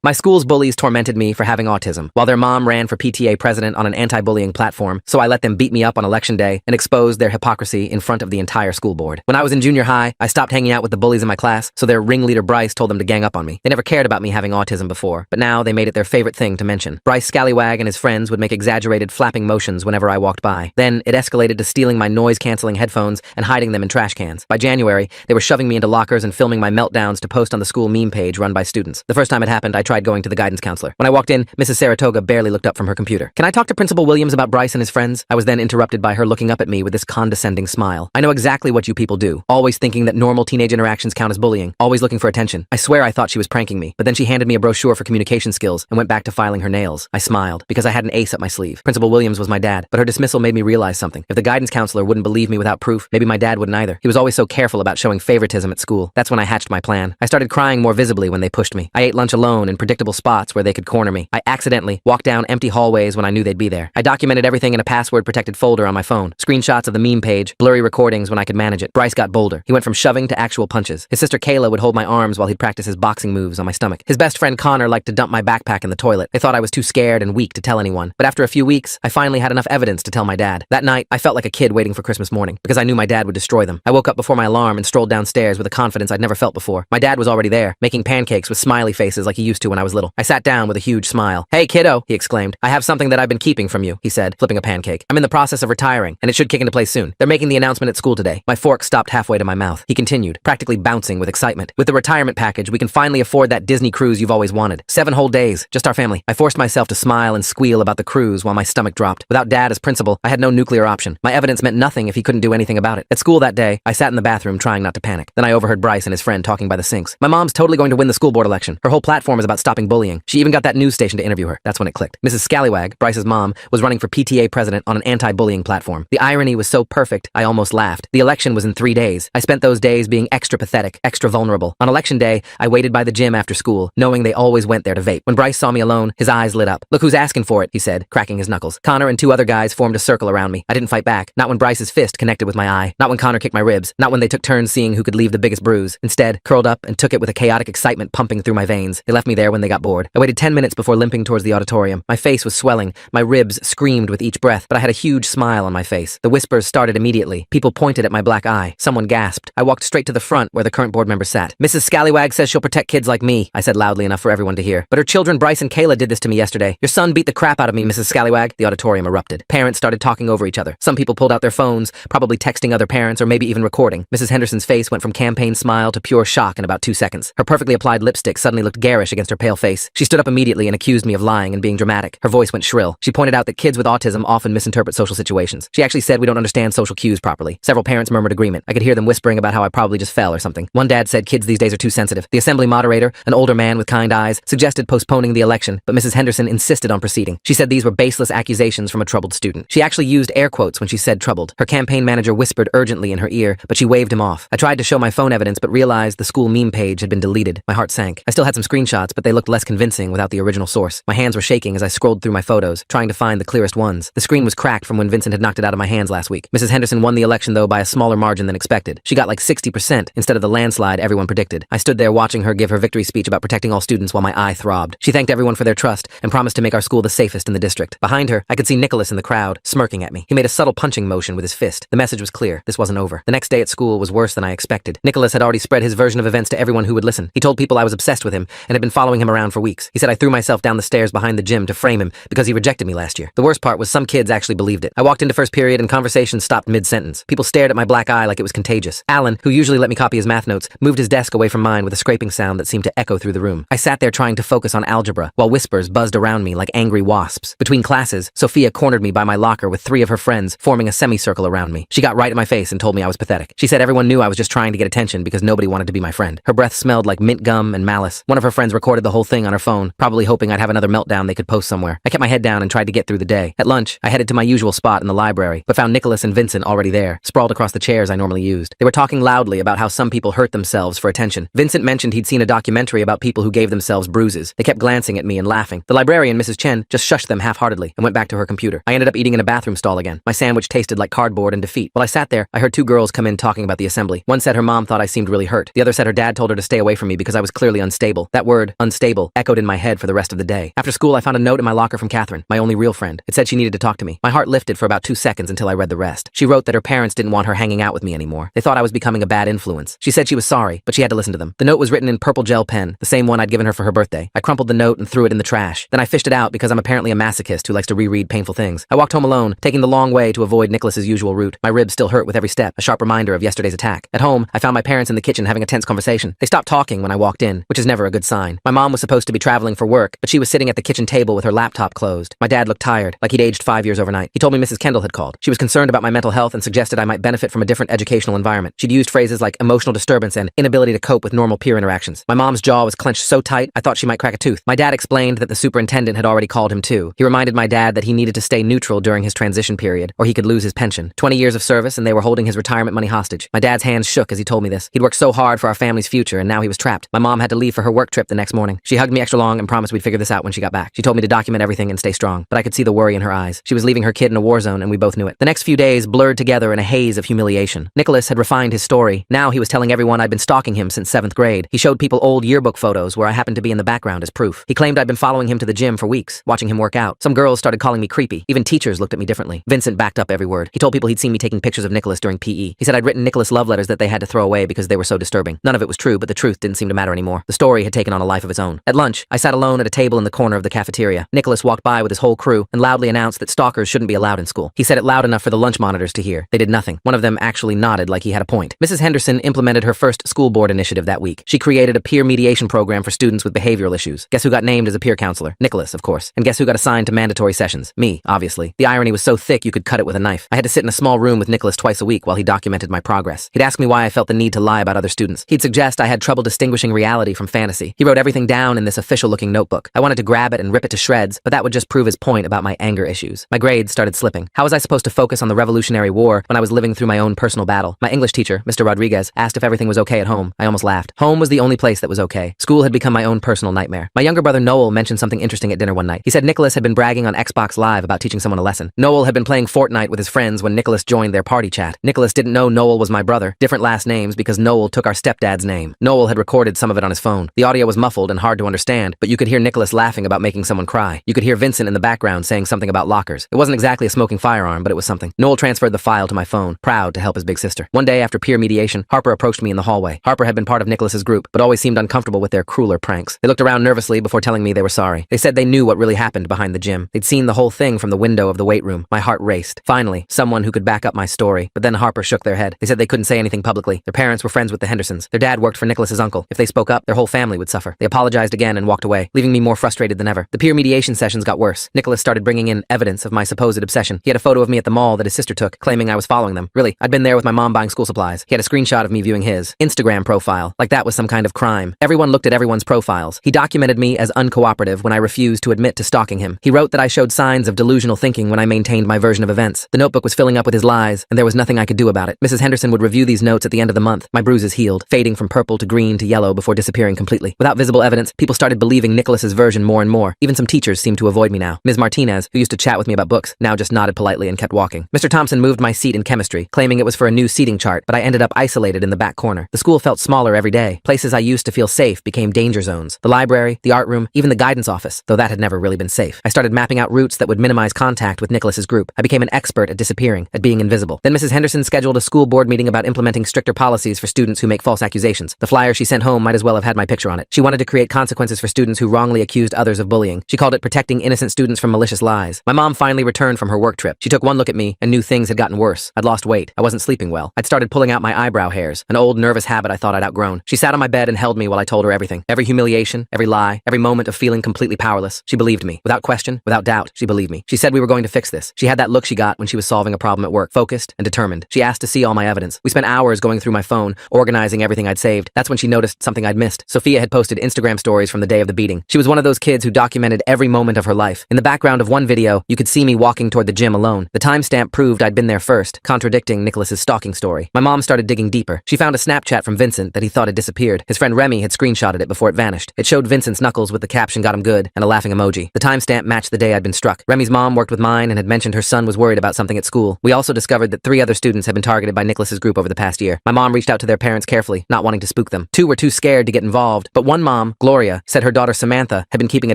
My school's bullies tormented me for having autism, while their mom ran for PTA president on an anti-bullying platform, so I let them beat me up on election day and expose their hypocrisy in front of the entire school board. When I was in junior high, I stopped hanging out with the bullies in my class, so their ringleader Bryce told them to gang up on me. They never cared about me having autism before, but now they made it their favorite thing to mention. Bryce Scallywag and his friends would make exaggerated flapping motions whenever I walked by. Then it escalated to stealing my noise-canceling headphones and hiding them in trash cans. By January, they were shoving me into lockers and filming my meltdowns to post on the school meme page run by students. The first time it happened, I tried going to the guidance counselor. When I walked in, Mrs. Saratoga barely looked up from her computer. "Can I talk to Principal Williams about Bryce and his friends?" I was then interrupted by her looking up at me with this condescending smile. "I know exactly what you people do, always thinking that normal teenage interactions count as bullying, always looking for attention. I swear I thought she was pranking me, but then she handed me a brochure for communication skills and went back to filing her nails. I smiled, because I had an ace up my sleeve. Principal Williams was my dad, but her dismissal made me realize something. If the guidance counselor wouldn't believe me without proof, maybe my dad wouldn't either. He was always so careful about showing favoritism at school. That's when I hatched my plan. I started crying more visibly when they pushed me. I ate lunch alone in predictable spots where they could corner me. I accidentally walked down empty hallways when I knew they'd be there. I documented everything in a password-protected folder on my phone. Screenshots of the meme page, blurry recordings when I could manage it. Bryce got bolder. He went from shoving to actual punches. His sister Kayla would hold my arms while he'd practice his boxing moves on my stomach. His best friend Connor liked to dump my backpack in the toilet. They thought I was too scared and weak to tell anyone. But after a few weeks, I finally had enough evidence to tell my dad. That night, I felt like a kid waiting for Christmas morning, because I knew my dad would destroy them. I woke up before my alarm and strolled downstairs with a confidence I'd never felt before. My dad was already there, making pancakes with smiley faces like he used to when I was little. I sat down with a huge smile. "Hey, kiddo," he exclaimed. "I have something that I've been keeping from you," he said, flipping a pancake. "I'm in the process of retiring, and it should kick into place soon. They're making the announcement at school today." My fork stopped halfway to my mouth. He continued, practically bouncing with excitement. "With the retirement package, we can finally afford that Disney cruise you've always wanted. 7 whole days, just our family." I forced myself to smile and squeal about the cruise while my stomach dropped. Without Dad as principal, I had no nuclear option. My evidence meant nothing if he couldn't do anything about it. At school that day, I sat in the bathroom trying not to panic. Then I overheard Bryce and his friend talking by the sinks. "My mom's totally going to win the school board election. Her whole platform is about stopping bullying. She even got that news station to interview her." That's when it clicked. Mrs. Scallywag, Bryce's mom, was running for PTA president on an anti-bullying platform. The irony was so perfect, I almost laughed. The election was in 3 days. I spent those days being extra pathetic, extra vulnerable. On election day, I waited by the gym after school, knowing they always went there to vape. When Bryce saw me alone, his eyes lit up. "Look who's asking for it," he said, cracking his knuckles. Connor and 2 other guys formed a circle around me. I didn't fight back. Not when Bryce's fist connected with my eye. Not when Connor kicked my ribs. Not when they took turns seeing who could leave the biggest bruise. Instead, curled up and took it with a chaotic excitement pumping through my veins. They left me there when they got bored. I waited 10 minutes before limping towards the auditorium. My face was swelling. My ribs screamed with each breath, but I had a huge smile on my face. The whispers started immediately. People pointed at my black eye. Someone gasped. I walked straight to the front where the current board member sat. "Mrs. Scallywag says she'll protect kids like me," I said loudly enough for everyone to hear. "But her children Bryce and Kayla did this to me yesterday. Your son beat the crap out of me, Mrs. Scallywag." The auditorium erupted. Parents started talking over each other. Some people pulled out their phones, probably texting other parents or maybe even recording. Mrs. Henderson's face went from campaign smile to pure shock in about 2 seconds. Her perfectly applied lipstick suddenly looked garish against her pale face. She stood up immediately and accused me of lying and being dramatic. Her voice went shrill. She pointed out that kids with autism often misinterpret social situations. She actually said we don't understand social cues properly. Several parents murmured agreement. I could hear them whispering about how I probably just fell or something. One dad said kids these days are too sensitive. The assembly moderator, an older man with kind eyes, suggested postponing the election, but Mrs. Henderson insisted on proceeding. She said these were baseless accusations from a troubled student. She actually used air quotes when she said troubled. Her campaign manager whispered urgently in her ear, but she waved him off. I tried to show my phone evidence, but realized the school meme page had been deleted. My heart sank. I still had some screenshots, but they looked less convincing without the original source. My hands were shaking as I scrolled through my photos, trying to find the clearest ones. The screen was cracked from when Vincent had knocked it out of my hands last week. Mrs. Henderson won the election, though, by a smaller margin than expected. She got like 60% instead of the landslide everyone predicted. I stood there watching her give her victory speech about protecting all students while my eye throbbed. She thanked everyone for their trust and promised to make our school the safest in the district. Behind her, I could see Nicholas in the crowd, smirking at me. He made a subtle punching motion with his fist. The message was clear. This wasn't over. The next day at school was worse than I expected. Nicholas had already spread his version of events to everyone who would listen. He told people I was obsessed with him and had been following him around for weeks. He said I threw myself down the stairs behind the gym to frame him because he rejected me last year. The worst part was some kids actually believed it. I walked into first period and conversation stopped mid-sentence. People stared at my black eye like it was contagious. Alan, who usually let me copy his math notes, moved his desk away from mine with a scraping sound that seemed to echo through the room. I sat there trying to focus on algebra while whispers buzzed around me like angry wasps. Between classes, Sophia cornered me by my locker with 3 of her friends forming a semicircle around me. She got right in my face and told me I was pathetic. She said everyone knew I was just trying to get attention because nobody wanted to be my friend. Her breath smelled like mint gum and malice. One of her friends recorded the whole thing on her phone, probably hoping I'd have another meltdown they could post somewhere. I kept my head down and tried to get through the day. At lunch, I headed to my usual spot in the library, but found Nicholas and Vincent already there, sprawled across the chairs I normally used. They were talking loudly about how some people hurt themselves for attention. Vincent mentioned he'd seen a documentary about people who gave themselves bruises. They kept glancing at me and laughing. The librarian, Mrs. Chen, just shushed them half-heartedly and went back to her computer. I ended up eating in a bathroom stall again. My sandwich tasted like cardboard and defeat. While I sat there, I heard 2 girls come in talking about the assembly. One said her mom thought I seemed really hurt. The other said her dad told her to stay away from me because I was clearly unstable. That word, unstable, echoed in my head for the rest of the day. After school, I found a note in my locker from Catherine, my only real friend. It said she needed to talk to me. My heart lifted for about 2 seconds until I read the rest. She wrote that her parents didn't want her hanging out with me anymore. They thought I was becoming a bad influence. She said she was sorry, but she had to listen to them. The note was written in purple gel pen, the same one I'd given her for her birthday. I crumpled the note and threw it in the trash. Then I fished it out because I'm apparently a masochist who likes to reread painful things. I walked home alone, taking the long way to avoid Nicholas's usual route. My ribs still hurt with every step, a sharp reminder of yesterday's attack. At home, I found my parents in the kitchen having a tense conversation. They stopped talking when I walked in, which is never a good sign. My mom was supposed to be traveling for work, but she was sitting at the kitchen table with her laptop closed. My dad looked tired, like he'd aged 5 years overnight. He told me Mrs. Kendall had called. She was concerned about my mental health and suggested I might benefit from a different educational environment. She'd used phrases like emotional disturbance and inability to cope with normal peer interactions. My mom's jaw was clenched so tight, I thought she might crack a tooth. My dad explained that the superintendent had already called him too. He reminded my dad that he needed to stay neutral during his transition period, or he could lose his pension. 20 years of service, and they were holding his retirement money hostage. My dad's hands shook as he told me this. He'd worked so hard for our family's future, and now he was trapped. My mom had to leave for her work trip the next morning. She hugged me extra long and promised we'd figure this out when she got back. She told me to document everything and stay strong, but I could see the worry in her eyes. She was leaving her kid in a war zone, and we both knew it. The next few days blurred together in a haze of humiliation. Nicholas had refined his story. Now he was telling everyone I'd been stalking him since 7th grade. He showed people old yearbook photos where I happened to be in the background as proof. He claimed I'd been following him to the gym for weeks, watching him work out. Some girls started calling me creepy. Even teachers looked at me differently. Vincent backed up every word. He told people he'd seen me taking pictures of Nicholas during PE. He said I'd written Nicholas love letters that they had to throw away because they were so disturbing. None of it was true, but the truth didn't seem to matter anymore. The story had taken on a life of its own. At lunch, I sat alone at a table in the corner of the cafeteria. Nicholas walked by with his whole crew and loudly announced that stalkers shouldn't be allowed in school. He said it loud enough for the lunch monitors to hear. They did nothing. One of them actually nodded like he had a point. Mrs. Henderson implemented her first school board initiative that week. She created a peer mediation program for students with behavioral issues. Guess who got named as a peer counselor? Nicholas, of course. And guess who got assigned to mandatory sessions? Me, obviously. The irony was so thick you could cut it with a knife. I had to sit in a small room with Nicholas twice a week while he documented my progress. He'd ask me why I felt the need to lie about other students. He'd suggest I had trouble distinguishing reality from fantasy. He wrote everything down in this official-looking notebook. I wanted to grab it and rip it to shreds, but that would just prove his point about my anger issues. My grades started slipping. How was I supposed to focus on the Revolutionary War when I was living through my own personal battle? My English teacher, Mr. Rodriguez, asked if everything was okay at home. I almost laughed. Home was the only place that was okay. School had become my own personal nightmare. My younger brother Noel mentioned something interesting at dinner one night. He said Nicholas had been bragging on Xbox Live about teaching someone a lesson. Noel had been playing Fortnite with his friends when Nicholas joined their party chat. Nicholas didn't know Noel was my brother, different last names because Noel took our stepdad's name. Noel had recorded some of it on his phone. The audio was muffled and hard to understand, but you could hear Nicholas laughing about making someone cry. You could hear Vincent in the background saying something about lockers. It wasn't exactly a smoking firearm, but it was something. Noel transferred the file to my phone, proud to help his big sister. One day after peer mediation, Harper approached me in the hallway. Harper had been part of Nicholas's group, but always seemed uncomfortable with their crueler pranks. They looked around nervously before telling me they were sorry. They said they knew what really happened behind the gym. They'd seen the whole thing from the window of the weight room. My heart raced. Finally, someone who could back up my story. But then Harper shook their head. They said they couldn't say anything publicly. Their parents were friends with the Hendersons. Their dad worked for Nicholas's uncle. If they spoke up, their whole family would suffer. They apologized again and walked away, leaving me more frustrated than ever. The peer mediation sessions got worse. Nicholas started bringing in evidence of my supposed obsession. He had a photo of me at the mall that his sister took, claiming I was following them. Really, I'd been there with my mom buying school supplies. He had a screenshot of me viewing his Instagram profile, like that was some kind of crime. Everyone looked at everyone's profiles. He documented me as uncooperative when I refused to admit to stalking him. He wrote that I showed signs of delusional thinking when I maintained my version of events. The notebook was filling up with his lies, and there was nothing I could do about it. Mrs. Henderson would review these notes at the end of the month. My bruises healed, fading from purple to green to yellow before disappearing completely. Without visible evidence, people started believing Nicholas's version more and more. Even some teachers seemed to avoid me now. Ms. Martinez, who used to chat with me about books, now just nodded politely and kept walking. Mr. Thompson moved my seat in chemistry, claiming it was for a new seating chart, but I ended up isolated in the back corner. The school felt smaller every day. Places I used to feel safe became danger zones. The library, the art room, even the guidance office, though that had never really been safe. I started mapping out routes that would minimize contact with Nicholas's group. I became an expert at disappearing, at being invisible. Then Mrs. Henderson scheduled a school board meeting about implementing stricter policies for students who make false accusations. The flyer she sent home might as well have had my picture on it. She wanted to create consequences for students who wrongly accused others of bullying. She called it protecting innocent students from malicious lies. My mom finally returned from her work trip. She took one look at me and knew things had gotten worse. I'd lost weight. I wasn't sleeping well. I'd started pulling out my eyebrow hairs, an old nervous habit I thought I'd outgrown. She sat on my bed and held me while I told her everything. Every humiliation, every lie, every moment of feeling completely powerless. She believed me. Without question, without doubt, she believed me. She said we were going to fix this. She had that look she got when she was solving a problem at work, focused and determined. She asked to see all my evidence. We spent hours going through my phone, organizing everything I'd saved. That's when she noticed something I'd missed. Sophia had posted Instagram stories from the day of the beating. She was one of those kids who documented every moment of her life. In the background of one video, you could see me walking toward the gym alone. The timestamp proved I'd been there first, contradicting Nicholas's stalking story. My mom started digging deeper. She found a Snapchat from Vincent that he thought had disappeared. His friend Remy had screenshotted it before it vanished. It showed Vincent's knuckles with the caption "got him good" and a laughing emoji. The timestamp matched the day I'd been struck. Remy's mom worked with mine and had mentioned her son was worried about something at school. We also discovered that 3 other students had been targeted by Nicholas's group over the past year. My mom reached out to their parents carefully, not wanting to spook them. 2 were too scared to get involved, but one mom Gloria said her daughter Samantha had been keeping a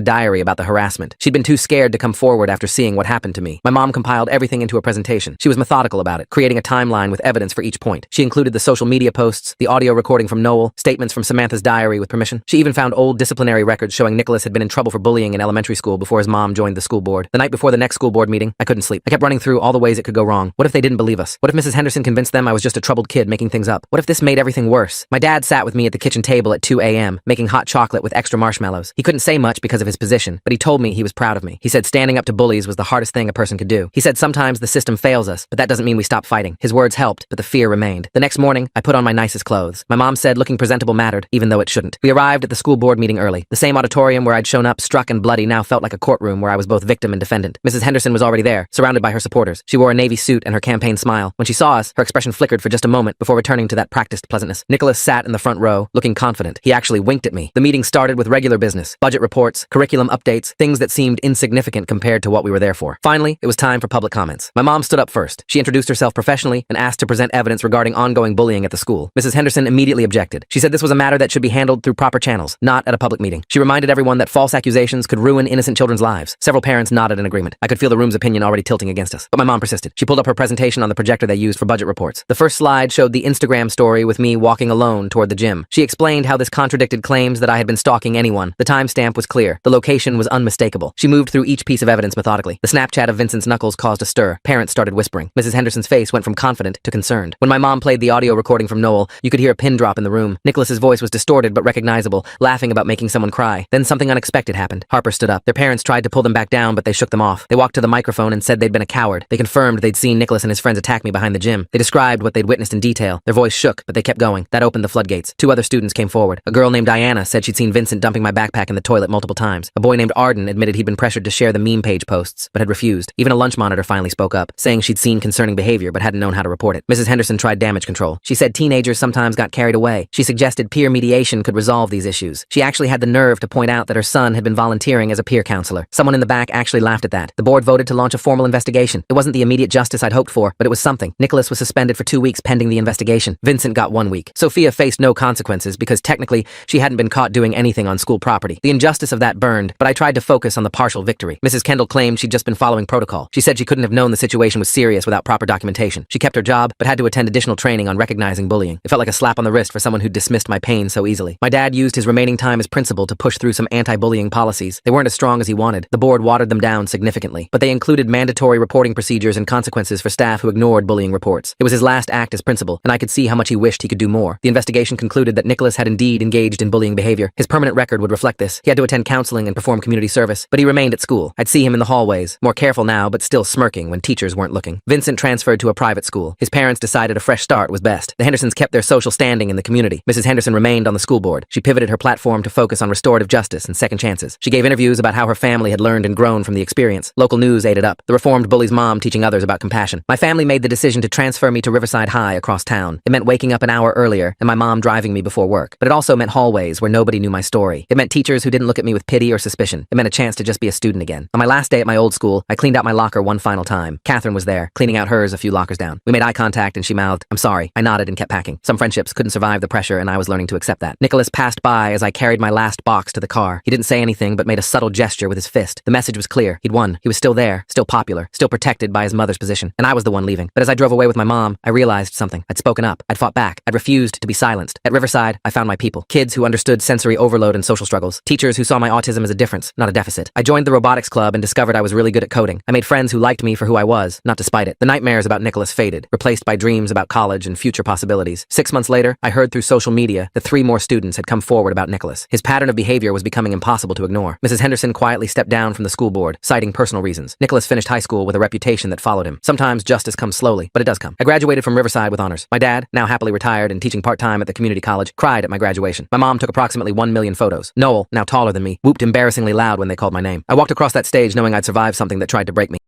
diary about the harassment. She'd been too scared to come forward after seeing what happened to me. My mom compiled everything into a presentation. She was methodical about it, creating a timeline with evidence for each point. She included the social media posts, the audio recording from Noel, statements from Samantha's diary with permission. She even found old disciplinary records showing Nicholas had been in trouble for bullying in elementary school before his mom joined the school board. The night before the next school board meeting, I couldn't sleep. I kept running through all the ways it could go wrong. What if they didn't believe us? What if Mrs. Henderson convinced them I was just a troubled kid making things up? What if this made everything worse? My dad sat with me at the kitchen table at 2 a.m., making hot chocolate with extra marshmallows. He couldn't say much because of his position, but he told me he was proud of me. He said standing up to bullies was the hardest thing a person could do. He said sometimes the system fails us, but that doesn't mean we stop fighting. His words helped, but the fear remained. The next morning, I put on my nicest clothes. My mom said looking presentable mattered, even though it shouldn't. We arrived at the school board meeting early. The same auditorium where I'd shown up, struck and bloody, now felt like a courtroom where I was both victim and defendant. Mrs. Henderson was already there, surrounded by her supporters. She wore a navy suit and her campaign smile. When she saw us, her expression flickered for just a moment before returning to that practiced pleasantness. Nicholas sat in the front row, looking confident. He actually winked at me. The meeting started with regular business, budget reports, curriculum updates, things that seemed insignificant compared to what we were there for. Finally, it was time for public comments. My mom stood up first. She introduced herself professionally and asked to present evidence regarding ongoing bullying at the school. Mrs. Henderson immediately objected. She said this was a matter that should be handled through proper channels, not at a public meeting. She reminded everyone that false accusations could ruin innocent children's lives. Several parents nodded in agreement. I could feel the room's opinion already tilting against us. But my mom persisted. She pulled up her presentation on the projector they used for budget reports. The first slide showed the Instagram story with me walking alone toward the gym. She explained how this contradicted claims that I had been stalking anyone. The timestamp was clear. The location was unmistakable. She moved through each piece of evidence methodically. The Snapchat of Vincent's knuckles caused a stir. Parents started whispering. Mrs. Henderson's face went from confident to concerned. When my mom played the audio recording from Noel, you could hear a pin drop in the room. Nicholas's voice was distorted but recognizable, laughing about making someone cry. Then something unexpected happened. Harper stood up. Their parents tried to pull them back down, but they shook them off. They walked to the microphone and said they'd been a coward. They confirmed they'd seen Nicholas and his friends attack me behind the gym. They described what they'd witnessed in detail. Their voice shook, but they kept going. That opened the floodgates. Two other students came forward. A girl named Diana said she'd seen Vincent dumping my backpack in the toilet multiple times. A boy named Arden admitted he'd been pressured to share the meme page posts, but had refused. Even a lunch monitor finally spoke up, saying she'd seen concerning behavior but hadn't known how to report it. Mrs. Henderson tried damage control. She said teenagers sometimes got carried away. She suggested peer mediation could resolve these issues. She actually had the nerve to point out that her son had been volunteering as a peer counselor. Someone in the back actually laughed at that. The board voted to launch a formal investigation. It wasn't the immediate justice I'd hoped for, but it was something. Nicholas was suspended for 2 weeks pending the investigation. Vincent got 1 week. Sophia faced no consequences because technically she hadn't been caught doing anything on school property. The injustice of that burned, but I tried to focus on the partial victory. Mrs. Kendall claimed she'd just been following protocol. She said she couldn't have known the situation was serious without proper documentation. She kept her job, but had to attend additional training on recognizing bullying. It felt like a slap on the wrist for someone who dismissed my pain so easily. My dad used his remaining time as principal to push through some anti-bullying policies. They weren't as strong as he wanted. The board watered them down significantly, but they included mandatory reporting procedures and consequences for staff who ignored bullying reports. It was his last act as principal, and I could see how much he wished he could do more. The investigation concluded that Nicholas had indeed engaged in bullying behavior. His permanent record would reflect this. He had to attend counseling and perform community service, but he remained at school. I'd see him in the hallways, more careful now, but still smirking when teachers weren't looking. Vincent transferred to a private school. His parents decided a fresh start was best. The Hendersons kept their social standing in the community. Mrs. Henderson remained on the school board. She pivoted her platform to focus on restorative justice and second chances. She gave interviews about how her family had learned and grown from the experience. Local news ate it up. The reformed bully's mom teaching others about compassion. My family made the decision to transfer me to Riverside High across town. It meant waking up an hour earlier and my mom driving me before work. But it also meant hallways where nobody knew my story. It meant teachers who didn't look at me with pity or suspicion. It meant a chance to just be a student again. On my last day at my old school, I cleaned out my locker one final time. Catherine was there, cleaning out hers a few lockers down. We made eye contact and she mouthed, "I'm sorry." I nodded and kept packing. Some friendships couldn't survive the pressure and I was learning to accept that. Nicholas passed by as I carried my last box to the car. He didn't say anything but made a subtle gesture with his fist. The message was clear. He'd won. He was still there, still popular, still protected by his mother's position. And I was the one leaving. But as I drove away with my mom, I realized something. I'd spoken up. I'd fought back. I'd refused to be silenced. At Riverside, I found my people. Kids who understood sensory overload and social struggles. Teachers who saw my autism as a difference, not a deficit. I joined the robotics club and discovered I was really good at coding. I made friends who liked me for who I was, not despite it. The nightmares about Nicholas faded, replaced by dreams about college and future possibilities. 6 months later, I heard through social media that 3 more students had come forward about Nicholas. His pattern of behavior was becoming impossible to ignore. Mrs. Henderson quietly stepped down from the school board, citing personal reasons. Nicholas finished high school with a reputation that followed him. Sometimes justice comes slowly, but it does come. I graduated from Riverside with honors. My dad, now happily retired and teaching part-time at the community college, cried at my graduation. My mom took approximately 1 million photos. Noel, now taller than me, whooped embarrassingly loud when they called my name. I walked across that stage knowing I'd survived something that tried to break me.